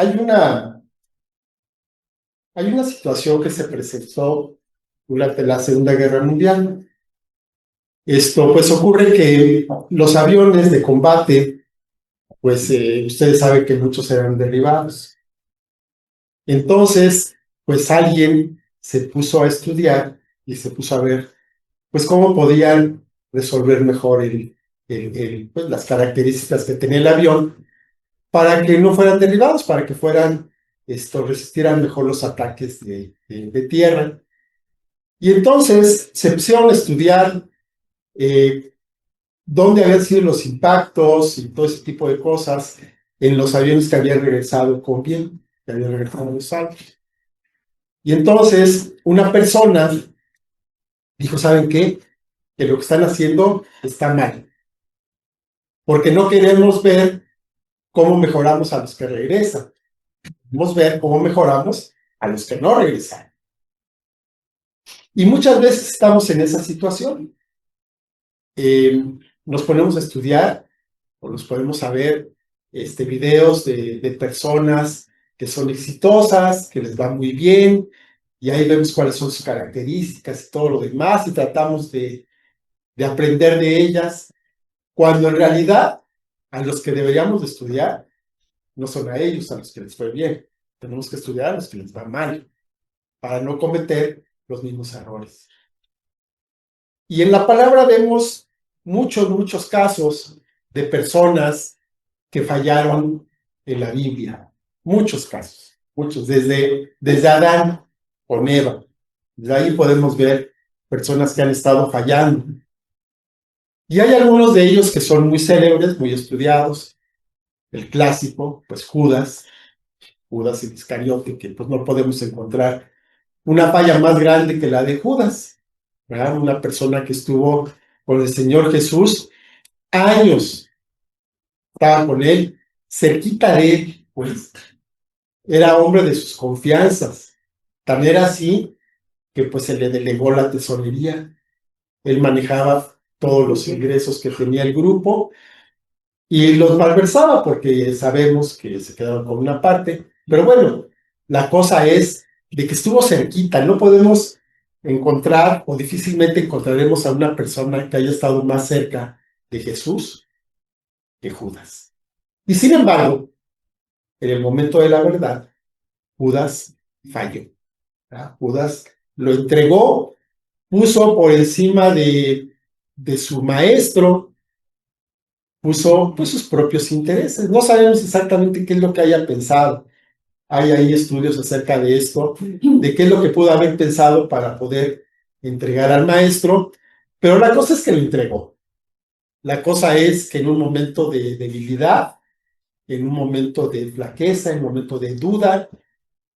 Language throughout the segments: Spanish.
hay una, hay una situación que se presentó durante la Segunda Guerra Mundial. Esto pues ocurre que los aviones de combate, pues ustedes saben que muchos eran derribados. Entonces, pues alguien se puso a estudiar y se puso a ver, pues cómo podían resolver mejor pues, las características que tenía el avión para que no fueran derribados, para que resistieran mejor los ataques de tierra. Y entonces se pusieron a estudiar eh, dónde habían sido los impactos y todo ese tipo de cosas en los aviones que habían regresado con bien, que habían regresado salvos. Y entonces una persona dijo, ¿saben qué? Que lo que están haciendo está mal, porque no queremos ver cómo mejoramos a los que regresan, queremos ver cómo mejoramos a los que no regresan. Y muchas veces estamos en esa situación. Nos ponemos a estudiar o nos ponemos a ver videos de personas que son exitosas, que les va muy bien, y ahí vemos cuáles son sus características y todo lo demás, y tratamos de aprender de ellas, cuando en realidad a los que deberíamos de estudiar no son a ellos a los que les fue bien. Tenemos que estudiar a los que les va mal, para no cometer los mismos errores. Y en la palabra vemos muchos casos de personas que fallaron en la Biblia. Muchos casos, muchos, desde Adán con Eva. De ahí podemos ver personas que han estado fallando. Y hay algunos de ellos que son muy célebres, muy estudiados. El clásico, pues Judas el Iscariote, que pues no podemos encontrar una falla más grande que la de Judas, ¿verdad? Una persona que estuvo con el Señor Jesús años, estaba con él, cerquita de él, pues era hombre de sus confianzas. Tan era así que pues se le delegó la tesorería. Él manejaba todos los ingresos que tenía el grupo y los malversaba porque sabemos que se quedaron con una parte. Pero bueno, la cosa es de que estuvo cerquita. No podemos encontrar o difícilmente encontraremos a una persona que haya estado más cerca de Jesús que Judas. Y sin embargo, en el momento de la verdad, Judas falló, ¿verdad? Judas lo entregó, puso por encima de su maestro, puso pues, sus propios intereses. No sabemos exactamente qué es lo que haya pensado. Hay ahí estudios acerca de esto, de qué es lo que pudo haber pensado para poder entregar al maestro, pero la cosa es que lo entregó. La cosa es que en un momento de debilidad, en un momento de flaqueza, en un momento de duda,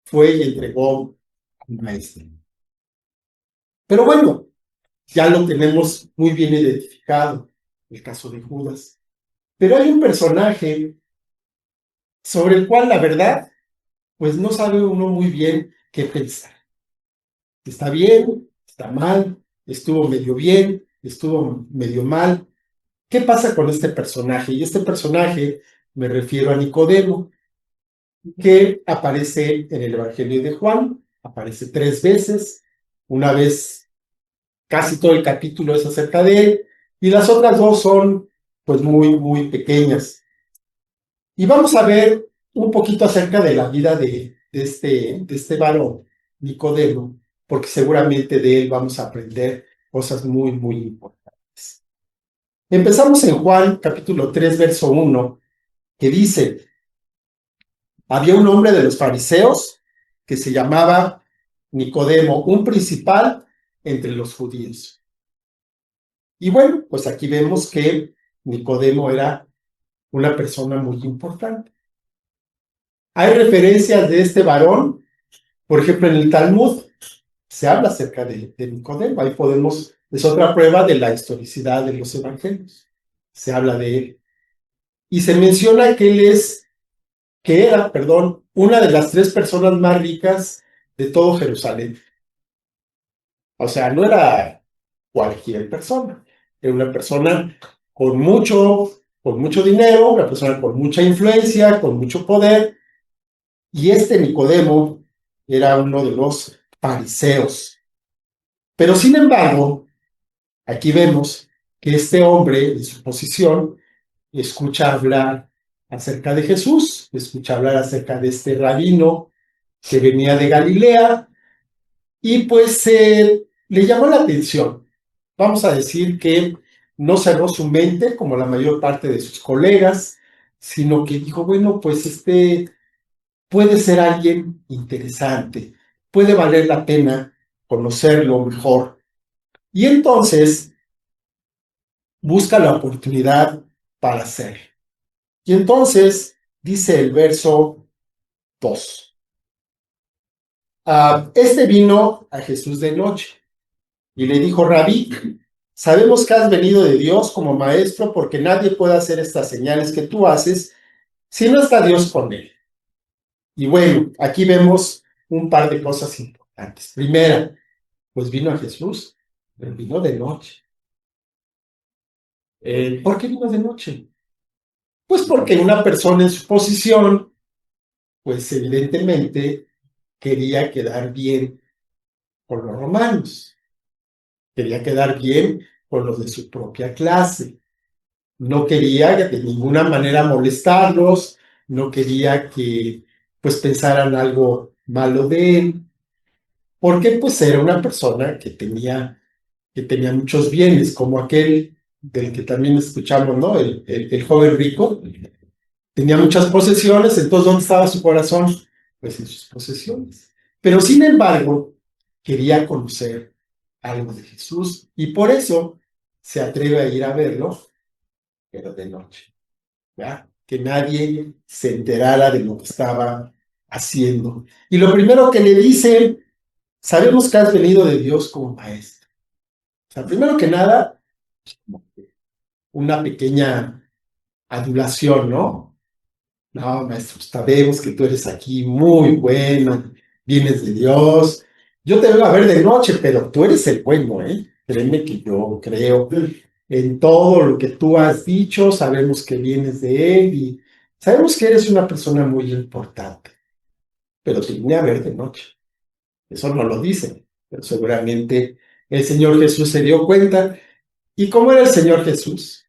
fue y entregó al maestro. Pero bueno, ya lo tenemos muy bien identificado, el caso de Judas. Pero hay un personaje sobre el cual la verdad, pues no sabe uno muy bien qué pensar. Está bien, está mal, estuvo medio bien, estuvo medio mal. ¿Qué pasa con este personaje? Y este personaje me refiero a Nicodemo, que aparece en el Evangelio de Juan, aparece 3 veces, una vez casi todo el capítulo es acerca de él, y las otras 2 son pues muy pequeñas. Y vamos a ver un poquito acerca de la vida de este varón, Nicodemo, porque seguramente de él vamos a aprender cosas muy importantes. Empezamos en Juan capítulo 3, verso 1, que dice, había un hombre de los fariseos que se llamaba Nicodemo, un principal entre los judíos. Y bueno, pues aquí vemos que Nicodemo era una persona muy importante. Hay referencias de este varón, por ejemplo, en el Talmud se habla acerca de Nicodemo. Ahí es otra prueba de la historicidad de los evangelios. Se habla de él. Y se menciona que era, una de las 3 personas más ricas de todo Jerusalén. O sea, no era cualquier persona. Era una persona con mucho dinero, una persona con mucha influencia, con mucho poder, Y este Nicodemo era uno de los fariseos. Pero sin embargo, aquí vemos que este hombre, en su posición, escucha hablar acerca de Jesús, escucha hablar acerca de este rabino que venía de Galilea, y pues le llamó la atención. Vamos a decir que no cerró su mente como la mayor parte de sus colegas, sino que dijo, bueno, pues puede ser alguien interesante, puede valer la pena conocerlo mejor. Y entonces busca la oportunidad para hacerlo. Y entonces dice el verso 2. Este vino a Jesús de noche y le dijo, Rabí, sabemos que has venido de Dios como maestro porque nadie puede hacer estas señales que tú haces si no está Dios con él. Y bueno, aquí vemos un par de cosas importantes. Primera, pues vino a Jesús, pero vino de noche. ¿Por qué vino de noche? Pues porque una persona en su posición, pues evidentemente quería quedar bien con los romanos, quería quedar bien con los de su propia clase, no quería de ninguna manera molestarlos, no quería que pues pensaran algo malo de él, porque pues era una persona que tenía muchos bienes, como aquel del que también escuchamos, ¿no? El joven rico, tenía muchas posesiones, entonces ¿dónde estaba su corazón? Pues en sus posesiones. Pero sin embargo, quería conocer algo de Jesús y por eso se atreve a ir a verlo, pero de noche, ¿verdad? Que nadie se enterara de lo que estaba haciendo. Y lo primero que le dice, sabemos que has venido de Dios como maestro. O sea, primero que nada, una pequeña adulación, ¿no? No, maestro, sabemos que tú eres aquí muy bueno, vienes de Dios. Yo te vengo a ver de noche, pero tú eres el bueno, ¿eh? Créeme que yo creo en todo lo que tú has dicho, sabemos que vienes de Él y sabemos que eres una persona muy importante, pero te vine a ver de noche. Eso no lo dice, pero seguramente el Señor Jesús se dio cuenta. ¿Y cómo era el Señor Jesús?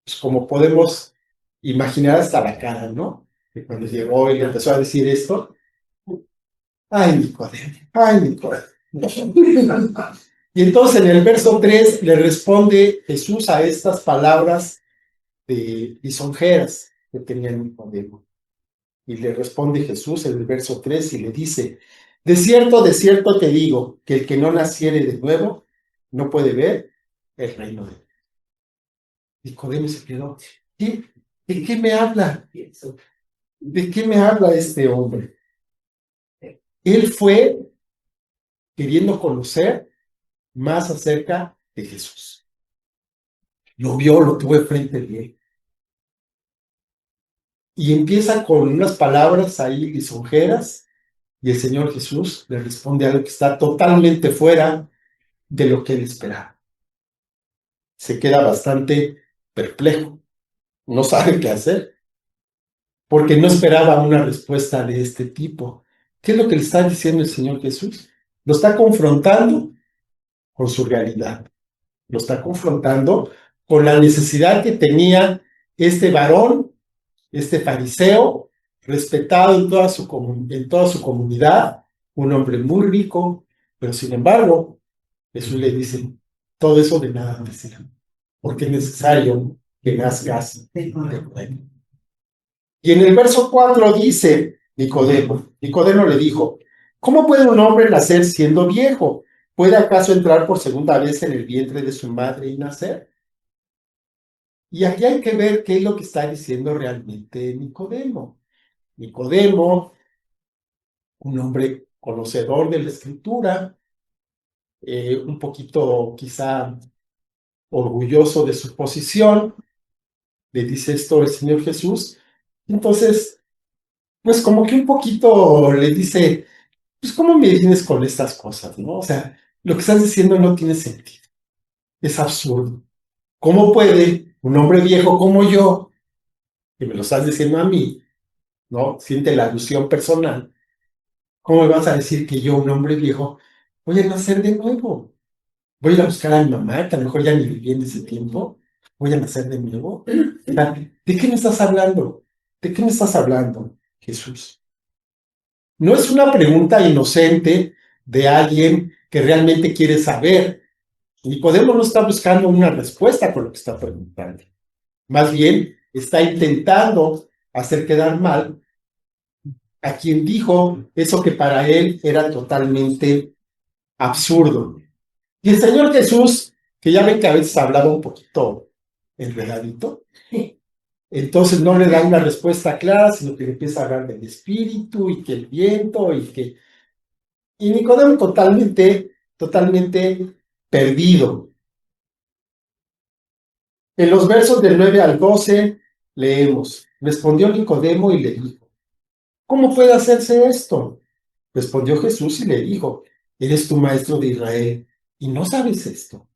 Pues como podemos imaginar hasta la cara, ¿no? Que cuando llegó y le empezó a decir esto, ay, Nicodemo, ay, Nicodemo. Y entonces en el verso 3 le responde Jesús a estas palabras de lisonjeras que tenía Nicodemo. Y le responde Jesús en el verso 3 y le dice, de cierto te digo, que el que no naciere de nuevo no puede ver el reino de Dios. Nicodemo se quedó, ¿qué? ¿De qué me habla? ¿De qué me habla este hombre? Él fue queriendo conocer más acerca de Jesús. Lo vio, lo tuvo enfrente de él. Y empieza con unas palabras ahí lisonjeras, y el Señor Jesús le responde algo que está totalmente fuera de lo que él esperaba. Se queda bastante perplejo, no sabe qué hacer, porque no esperaba una respuesta de este tipo. ¿Qué es lo que le está diciendo el Señor Jesús? Lo está confrontando con su realidad, lo está confrontando con la necesidad que tenía este varón, este fariseo, respetado en toda su comunidad, un hombre muy rico, pero sin embargo, Jesús le dice, todo eso de nada te será, porque es necesario que nazcas de nuevo. Y en el verso 4 dice Nicodemo le dijo, ¿cómo puede un hombre nacer siendo viejo? ¿Puede acaso entrar por segunda vez en el vientre de su madre y nacer? Y aquí hay que ver qué es lo que está diciendo realmente Nicodemo. Nicodemo, un hombre conocedor de la escritura, un poquito quizá orgulloso de su posición, le dice esto el Señor Jesús. Entonces, pues como que un poquito le dice, pues ¿cómo me vienes con estas cosas, no? O sea, lo que estás diciendo no tiene sentido, es absurdo. ¿Cómo puede un hombre viejo como yo, que me lo estás diciendo a mí, ¿no? Siente la alusión personal. ¿Cómo me vas a decir que yo, un hombre viejo, voy a nacer de nuevo? Voy a ir a buscar a mi mamá, que a lo mejor ya ni viví en ese tiempo. Voy a nacer de nuevo. O sea, ¿de qué me estás hablando? ¿De qué me estás hablando, Jesús? No es una pregunta inocente de alguien que realmente quiere saber. Nicodemo no está buscando una respuesta por lo que está preguntando. Más bien, está intentando hacer quedar mal a quien dijo eso que para él era totalmente absurdo. Y el Señor Jesús, que ya ven que a veces hablaba un poquito enredadito, entonces no le da una respuesta clara, sino que le empieza a hablar del espíritu y que el viento y que... Y Nicodemo totalmente perdido. En los versos del 9 al 12 leemos, respondió Nicodemo y le dijo, ¿cómo puede hacerse esto? Respondió Jesús y le dijo, ¿eres tu maestro de Israel y no sabes esto?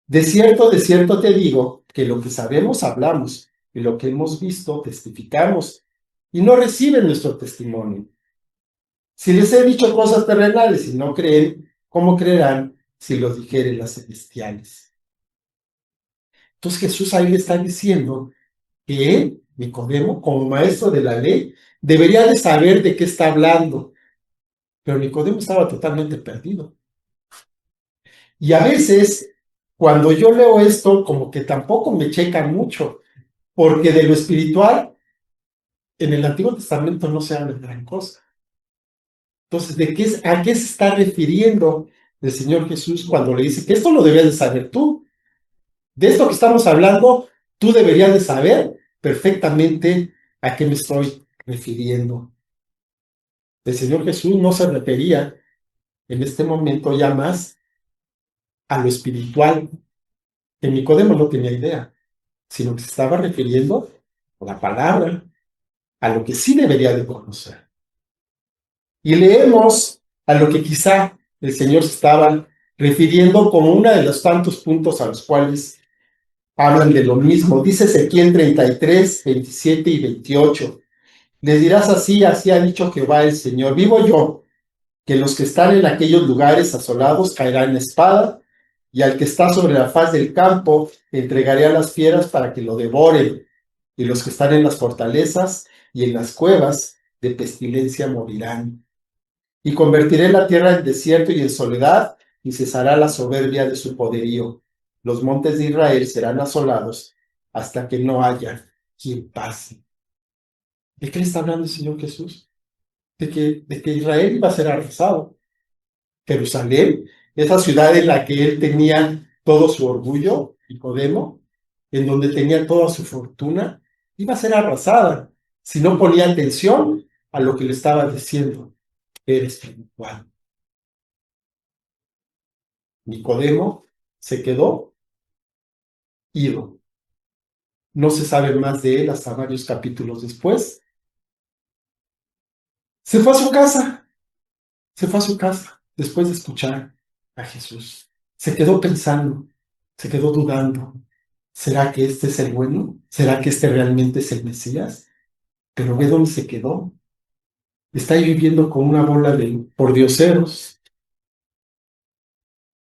De cierto te digo, que lo que sabemos hablamos y lo que hemos visto testificamos y no reciben nuestro testimonio. Si les he dicho cosas terrenales y no creen, ¿cómo creerán si los dijere las celestiales? Entonces Jesús ahí le está diciendo que él, Nicodemo, como maestro de la ley, debería de saber de qué está hablando, pero Nicodemo estaba totalmente perdido. Y a veces, cuando yo leo esto, como que tampoco me checa mucho, porque de lo espiritual, en el Antiguo Testamento no se habla de gran cosa. Entonces, ¿a qué se está refiriendo el Señor Jesús cuando le dice que esto lo debías de saber tú? De esto que estamos hablando, tú deberías de saber perfectamente a qué me estoy refiriendo. El Señor Jesús no se refería en este momento ya más a lo espiritual, que Nicodemo no tenía idea, sino que se estaba refiriendo a la palabra, a lo que sí debería de conocer. Y leemos a lo que quizá el Señor se estaba refiriendo como uno de los tantos puntos a los cuales hablan de lo mismo. Dice Ezequiel 33, 27 y 28. Les dirás así, así ha dicho Jehová el Señor. Vivo yo, que los que están en aquellos lugares asolados caerán en espada, y al que está sobre la faz del campo entregaré a las fieras para que lo devoren, y los que están en las fortalezas y en las cuevas de pestilencia morirán. Y convertiré la tierra en desierto y en soledad, y cesará la soberbia de su poderío. Los montes de Israel serán asolados hasta que no haya quien pase. ¿De qué le está hablando el Señor Jesús? De que Israel iba a ser arrasado. Jerusalén, esa ciudad en la que él tenía todo su orgullo, Nicodemo, en donde tenía toda su fortuna, iba a ser arrasada si no ponía atención a lo que le estaba diciendo. Era espiritual. Nicodemo se quedó ido. No se sabe más de él hasta varios capítulos después. Se fue a su casa, se fue a su casa después de escuchar a Jesús. Se quedó pensando, se quedó dudando. ¿Será que este es el bueno? ¿Será que este realmente es el Mesías? Pero ve dónde se quedó. Está ahí viviendo con una bola de pordioseros.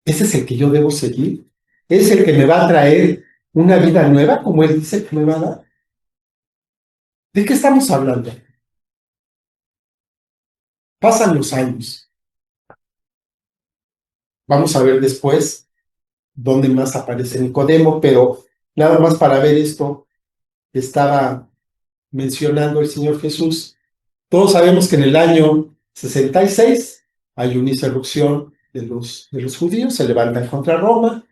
¿Ese es el que yo debo seguir? ¿Es el que me va a traer una vida nueva, como él dice que me va a dar? ¿De qué estamos hablando? Pasan los años. Vamos a ver después dónde más aparece Nicodemo, pero nada más para ver esto, estaba mencionando el Señor Jesús. Todos sabemos que en el año 66 hay una insurrección de los judíos, se levantan contra Roma,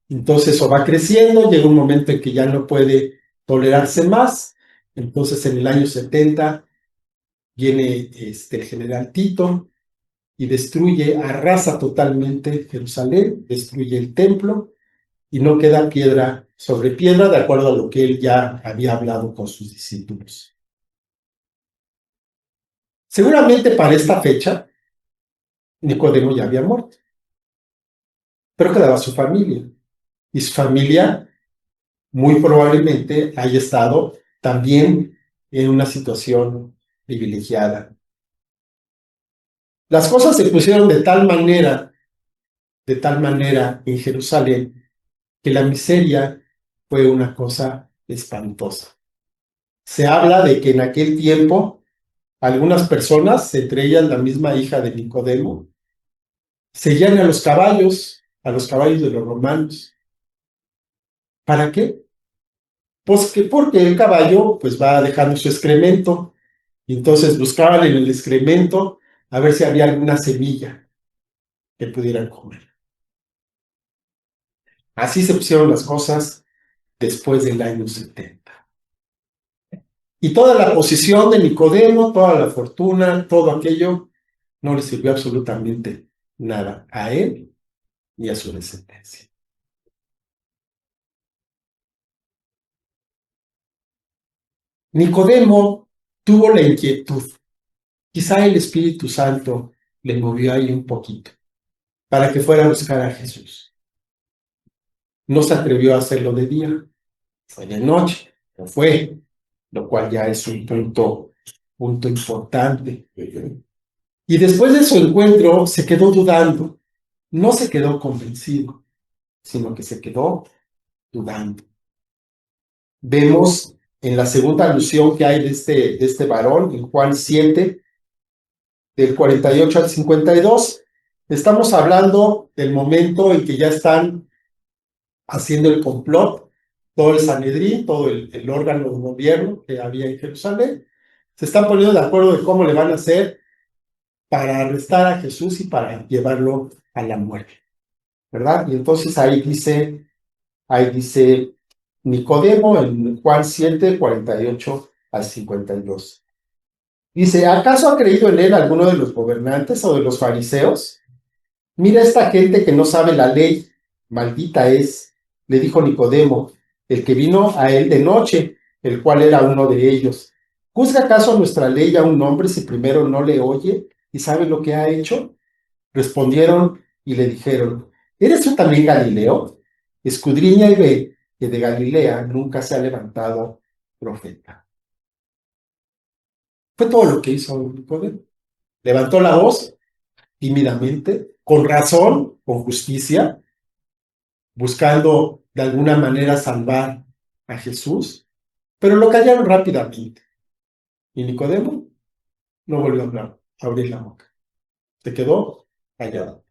entonces eso va creciendo, llega un momento en que ya no puede tolerarse más, entonces en el año 70 viene el general Tito y destruye, arrasa totalmente Jerusalén, destruye el templo y no queda piedra sobre piedra, de acuerdo a lo que él ya había hablado con sus discípulos. Seguramente para esta fecha, Nicodemo ya había muerto, pero quedaba su familia. Y su familia muy probablemente haya estado también en una situación privilegiada. Las cosas se pusieron de tal manera en Jerusalén, que la miseria fue una cosa espantosa. Se habla de que en aquel tiempo algunas personas, entre ellas la misma hija de Nicodemo, seguían a los caballos de los romanos. ¿Para qué? Pues que porque el caballo pues va dejando su excremento, y entonces buscaban en el excremento a ver si había alguna semilla que pudieran comer. Así se pusieron las cosas después del año 70. Y toda la posición de Nicodemo, toda la fortuna, todo aquello, no le sirvió absolutamente nada a él ni a su descendencia. Nicodemo tuvo la inquietud, quizá el Espíritu Santo le movió ahí un poquito, para que fuera a buscar a Jesús. No se atrevió a hacerlo de día, fue de noche, no fue, lo cual ya es un punto importante. Y después de su encuentro se quedó dudando, no se quedó convencido, sino que se quedó dudando. Vemos en la segunda alusión que hay de este varón, en Juan 7, del 48 al 52, estamos hablando del momento en que ya están haciendo el complot, todo el Sanedrín, todo el órgano de gobierno que había en Jerusalén, se están poniendo de acuerdo de cómo le van a hacer para arrestar a Jesús y para llevarlo a la muerte, ¿verdad? Y entonces ahí dice Nicodemo en Juan 7, 48 al 52. Dice, ¿acaso ha creído en él alguno de los gobernantes o de los fariseos? Mira esta gente que no sabe la ley, maldita es, le dijo Nicodemo, el que vino a él de noche, el cual era uno de ellos. ¿Juzga acaso nuestra ley a un hombre si primero no le oye y sabe lo que ha hecho? Respondieron y le dijeron, ¿eres tú también Galileo? Escudriña y ve que de Galilea nunca se ha levantado profeta. Fue todo lo que hizo Nicodemo. Levantó la voz tímidamente, con razón, con justicia, buscando de alguna manera salvar a Jesús, pero lo callaron rápidamente. Y Nicodemo no volvió a hablar, a abrir la boca. Se quedó callado.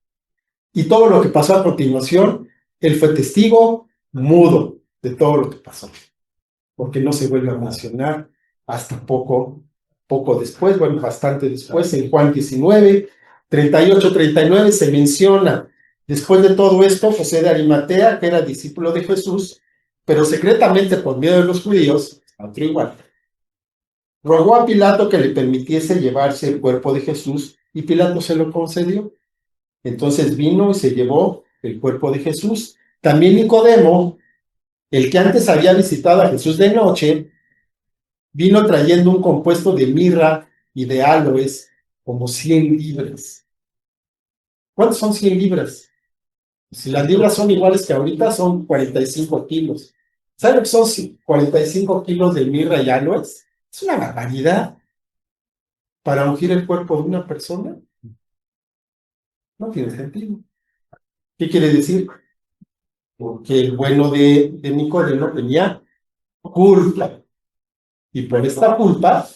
Y todo lo que pasó a continuación, él fue testigo mudo de todo lo que pasó, porque no se vuelve a mencionar hasta poco después, bueno, bastante después, en Juan 19, 38, 39, se menciona, después de todo esto, José de Arimatea, que era discípulo de Jesús, pero secretamente por miedo de los judíos, otro igual, rogó a Pilato que le permitiese llevarse el cuerpo de Jesús, y Pilato se lo concedió. Entonces vino y se llevó el cuerpo de Jesús. También Nicodemo, el que antes había visitado a Jesús de noche, vino trayendo un compuesto de mirra y de aloes, como 100 libras. ¿Cuántos son 100 libras? Si las libras son iguales que ahorita, son 45 kilos. ¿Saben lo que son 45 kilos de mirra y aloes? Es una barbaridad. Para ungir el cuerpo de una persona, no tiene sentido. ¿Qué quiere decir? Porque el bueno de Nicodemo tenía culpa. Y por esta culpa,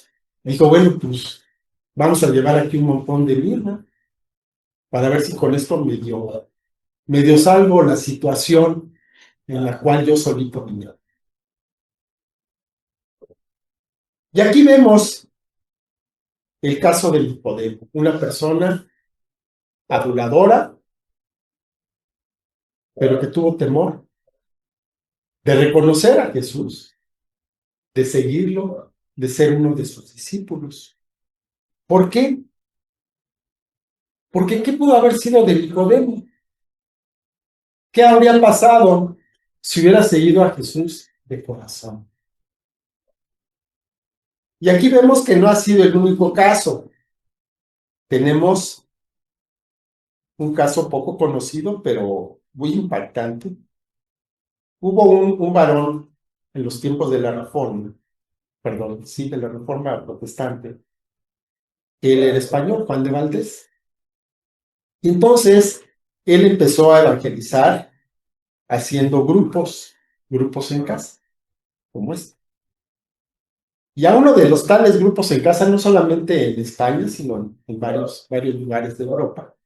dijo, bueno, pues vamos a llevar aquí un montón de mirra para ver si con esto medio salvo la situación en la cual yo solito vine. Y aquí vemos el caso de Nicodemo, una persona aduladora, pero que tuvo temor de reconocer a Jesús, de seguirlo, de ser uno de sus discípulos. ¿Por qué? Porque ¿qué pudo haber sido de Nicodemo? ¿Qué habría pasado si hubiera seguido a Jesús de corazón? Y aquí vemos que no ha sido el único caso. Tenemos un caso poco conocido, pero muy impactante. Hubo un varón en los tiempos de la Reforma perdón, sí, de la Reforma Protestante. Él era español, Juan de Valdés. Y entonces, él empezó a evangelizar haciendo grupos en casa, como este. Y a uno de los tales grupos en casa, no solamente en España, sino en varios lugares de Europa,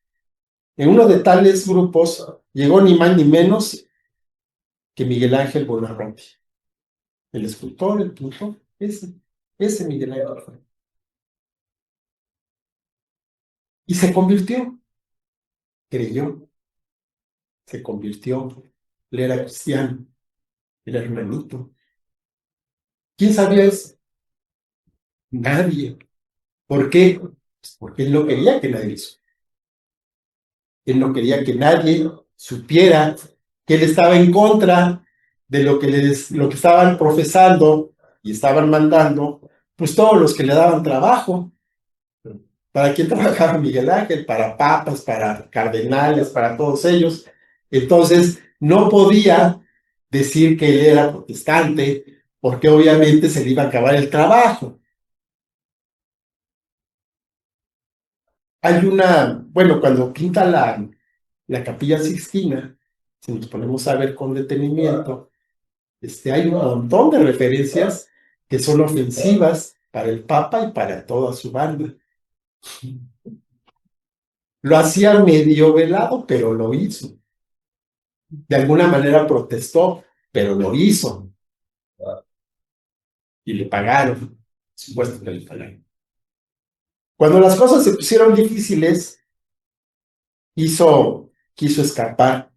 en uno de tales grupos llegó ni más ni menos que Miguel Ángel Buonarroti, el escultor, el pintor, ese Miguel Ángel fue. Y se convirtió, creyó, se convirtió, él era cristiano, era hermanito. ¿Quién sabía eso? Nadie. ¿Por qué? Pues porque él no quería que nadie supiera. Él no quería que nadie supiera que él estaba en contra de lo que estaban profesando y estaban mandando, pues todos los que le daban trabajo. ¿Para quién trabajaba Miguel Ángel? Para papas, para cardenales, para todos ellos. Entonces, no podía decir que él era protestante, porque obviamente se le iba a acabar el trabajo. Hay bueno, cuando pinta la Capilla Sixtina, si nos ponemos a ver con detenimiento, hay un montón de referencias que son ofensivas para el Papa y para toda su banda. Lo hacía medio velado, pero lo hizo. De alguna manera protestó, pero lo hizo. Y le pagaron. Por supuesto que le pagaron. Cuando las cosas se pusieron difíciles, quiso escapar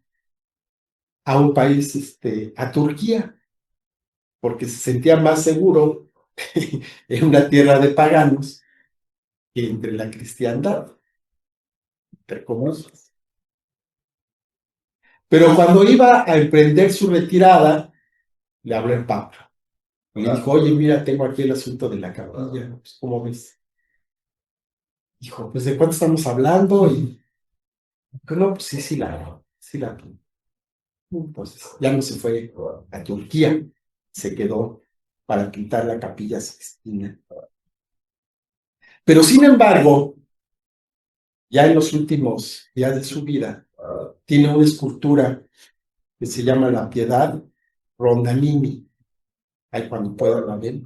a un país, a Turquía, porque se sentía más seguro en una tierra de paganos que entre la cristiandad, entre comillas. Pero cuando iba a emprender su retirada, le habló el Papa. Y le dijo, oye, mira, tengo aquí el asunto de la capilla, pues, ¿cómo ves? Dijo, pues, ¿de cuánto estamos hablando? Y dijo, no, pues sí la. Entonces, ya no se fue a Turquía, se quedó para pintar la Capilla Sixtina. Pero sin embargo, ya en los últimos días de su vida, tiene una escultura que se llama La Piedad Rondanini, ahí cuando puedan la ver,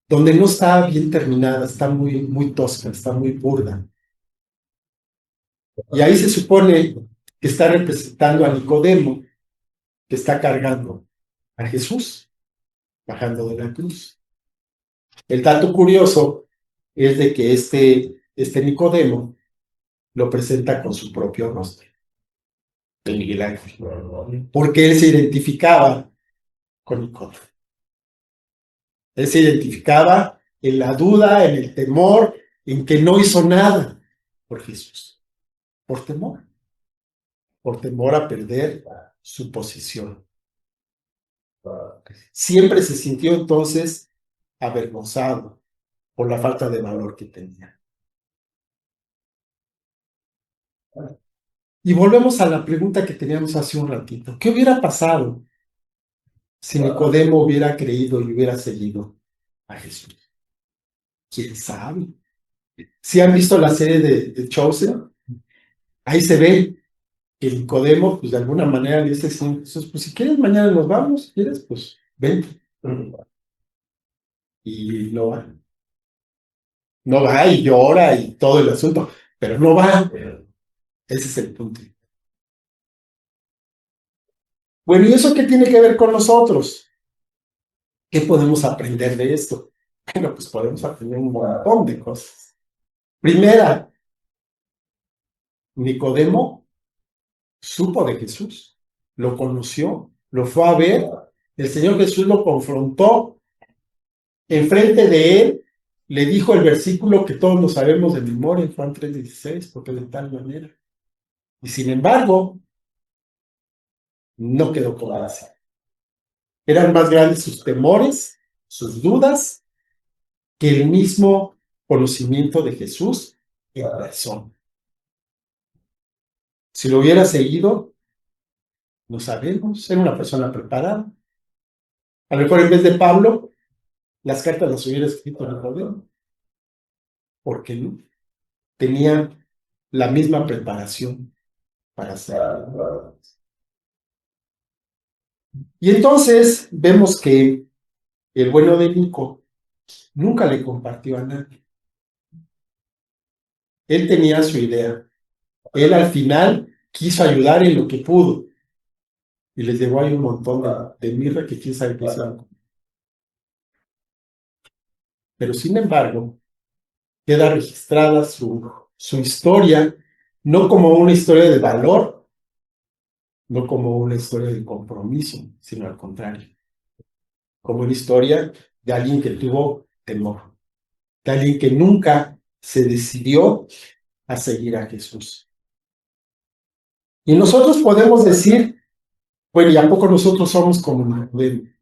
donde no está bien terminada, está muy tosca, está muy burda. Y ahí se supone que está representando a Nicodemo, que está cargando a Jesús, bajando de la cruz. El dato curioso es de que este Nicodemo lo presenta con su propio rostro, el Miguel Ángel, porque él se identificaba con Nicodemo. Él se identificaba en la duda, en el temor, en que no hizo nada por Jesús, por temor a perder su posición. Siempre se sintió entonces avergonzado por la falta de valor que tenía. Y volvemos a la pregunta que teníamos hace un ratito. ¿Qué hubiera pasado si Nicodemo hubiera creído y hubiera seguido a Jesús? ¿Quién sabe? Si han visto la serie de Chosen, ahí se ve que Nicodemo, pues de alguna manera le dice, pues si quieres mañana nos vamos, si quieres, pues ven. Y no va. No va y llora y todo el asunto, pero no va. Ese es el punto. Bueno, ¿y eso qué tiene que ver con nosotros? ¿Qué podemos aprender de esto? Bueno, pues podemos aprender un montón de cosas. Primera, Nicodemo supo de Jesús, lo conoció, lo fue a ver, el Señor Jesús lo confrontó, enfrente de él le dijo el versículo que todos lo sabemos de memoria en Juan 3:16, porque de tal manera. Y sin embargo, no quedó convencido. Eran más grandes sus temores, sus dudas, que el mismo conocimiento de Jesús en persona. Si lo hubiera seguido, no sabemos, era una persona preparada. A lo mejor en vez de Pablo, las cartas las hubiera escrito Nicodemo, porque no tenía la misma preparación para hacerlo. Y entonces vemos que el bueno de Nico nunca le compartió a nadie. Él tenía su idea. Él al final quiso ayudar en lo que pudo. Y les llevó ahí un montón de mirra que quién sabe qué hicieron. Pero sin embargo, queda registrada su historia, no como una historia de valor, no como una historia de compromiso, sino al contrario, como una historia de alguien que tuvo temor, de alguien que nunca se decidió a seguir a Jesús. Y nosotros podemos decir, bueno, ¿y a poco nosotros somos como de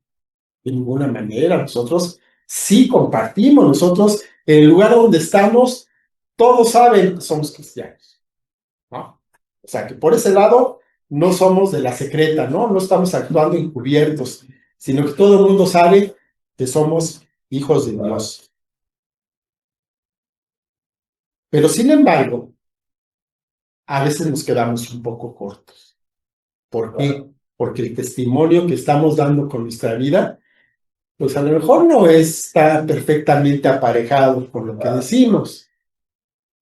ninguna manera? Nosotros sí compartimos, nosotros en el lugar donde estamos, todos saben que somos cristianos, ¿no? O sea, que por ese lado no somos de la secreta, ¿no? No estamos actuando encubiertos, sino que todo el mundo sabe que somos hijos de Dios. Pero sin embargo, a veces nos quedamos un poco cortos. ¿Por qué? Porque el testimonio que estamos dando con nuestra vida, pues a lo mejor no está perfectamente aparejado con lo que decimos,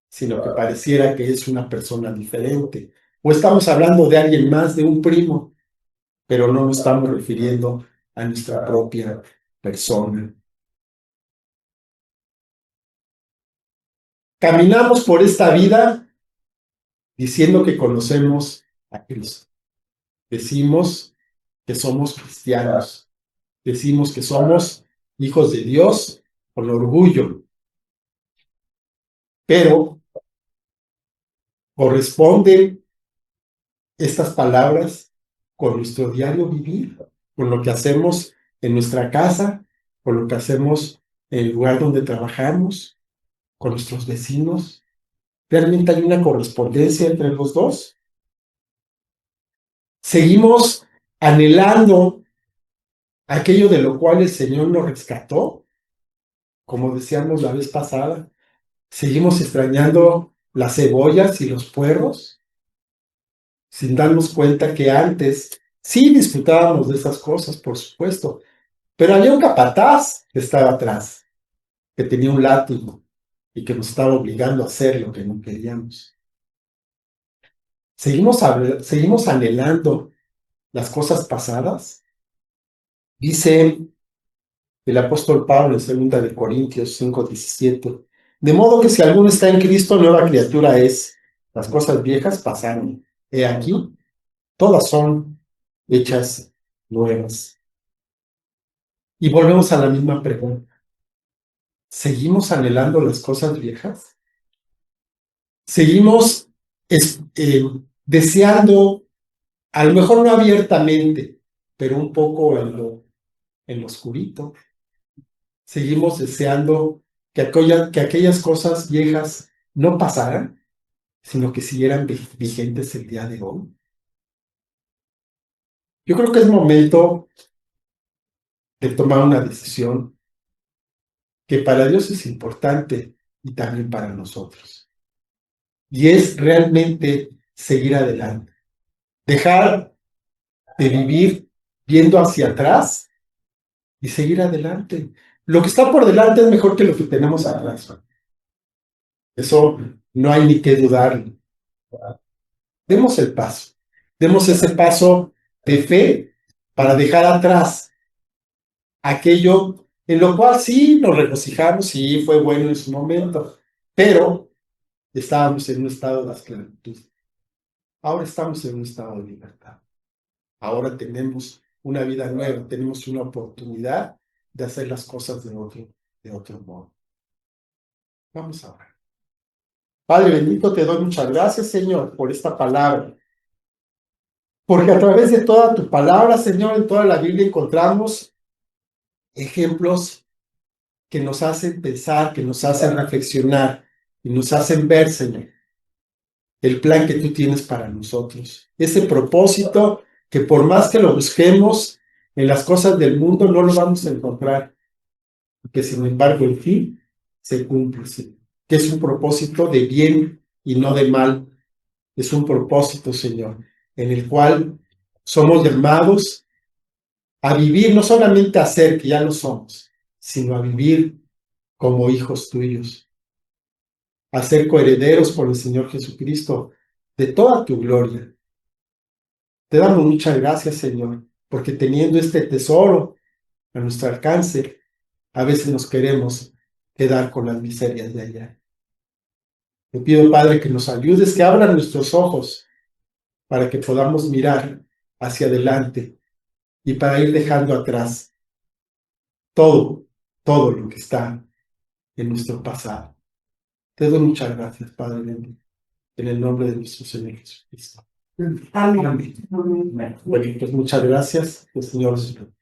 sino que pareciera que es una persona diferente. O estamos hablando de alguien más, de un primo, pero no nos estamos refiriendo a nuestra propia persona. Caminamos por esta vida diciendo que conocemos a Cristo. Decimos que somos cristianos. Decimos que somos hijos de Dios con orgullo. Pero corresponden estas palabras con nuestro diario vivir, con lo que hacemos en nuestra casa, con lo que hacemos en el lugar donde trabajamos, con nuestros vecinos. ¿Realmente hay una correspondencia entre los dos? Seguimos anhelando aquello de lo cual el Señor nos rescató, como decíamos la vez pasada. Seguimos extrañando las cebollas y los puerros, sin darnos cuenta que antes sí disfrutábamos de esas cosas, por supuesto, pero había un capataz que estaba atrás, que tenía un látigo y que nos estaba obligando a hacer lo que no queríamos. Seguimos anhelando las cosas pasadas. Dice el apóstol Pablo en 2 de Corintios 5:17, de modo que si alguno está en Cristo, nueva criatura es. Las cosas viejas pasaron. He aquí, todas son hechas nuevas. Y volvemos a la misma pregunta. ¿Seguimos anhelando las cosas viejas? ¿Seguimos deseando, a lo mejor no abiertamente, pero un poco en lo oscurito? ¿Seguimos deseando que aquellas cosas viejas no pasaran, sino que siguieran vigentes el día de hoy? Yo creo que es momento de tomar una decisión que para Dios es importante y también para nosotros. Y es realmente seguir adelante. Dejar de vivir viendo hacia atrás y seguir adelante. Lo que está por delante es mejor que lo que tenemos atrás. Eso no hay ni que dudar. Demos el paso. Demos ese paso de fe para dejar atrás aquello en lo cual sí nos regocijamos, sí fue bueno en su momento, pero estábamos en un estado de esclavitud. Ahora estamos en un estado de libertad. Ahora tenemos una vida nueva, tenemos una oportunidad de hacer las cosas de otro modo. Vamos a orar. Padre bendito, te doy muchas gracias, Señor, por esta palabra. Porque a través de toda tu palabra, Señor, en toda la Biblia encontramos ejemplos que nos hacen pensar, que nos hacen reflexionar y nos hacen ver, Señor, el plan que tú tienes para nosotros. Ese propósito que por más que lo busquemos en las cosas del mundo, no lo vamos a encontrar. que sin embargo el fin se cumple, sí, que es un propósito de bien y no de mal. Es un propósito, Señor, en el cual somos llamados a vivir, no solamente a ser, que ya lo somos, sino a vivir como hijos tuyos, a ser coherederos por el Señor Jesucristo de toda tu gloria. Te damos muchas gracias, Señor, porque teniendo este tesoro a nuestro alcance, a veces nos queremos quedar con las miserias de allá. Te pido, Padre, que nos ayudes, que abran nuestros ojos para que podamos mirar hacia adelante y para ir dejando atrás todo, todo lo que está en nuestro pasado. Te doy muchas gracias, Padre bendito, en el nombre de nuestro Señor Jesucristo. Amén. Bueno, pues muchas gracias. El Señor os bendiga.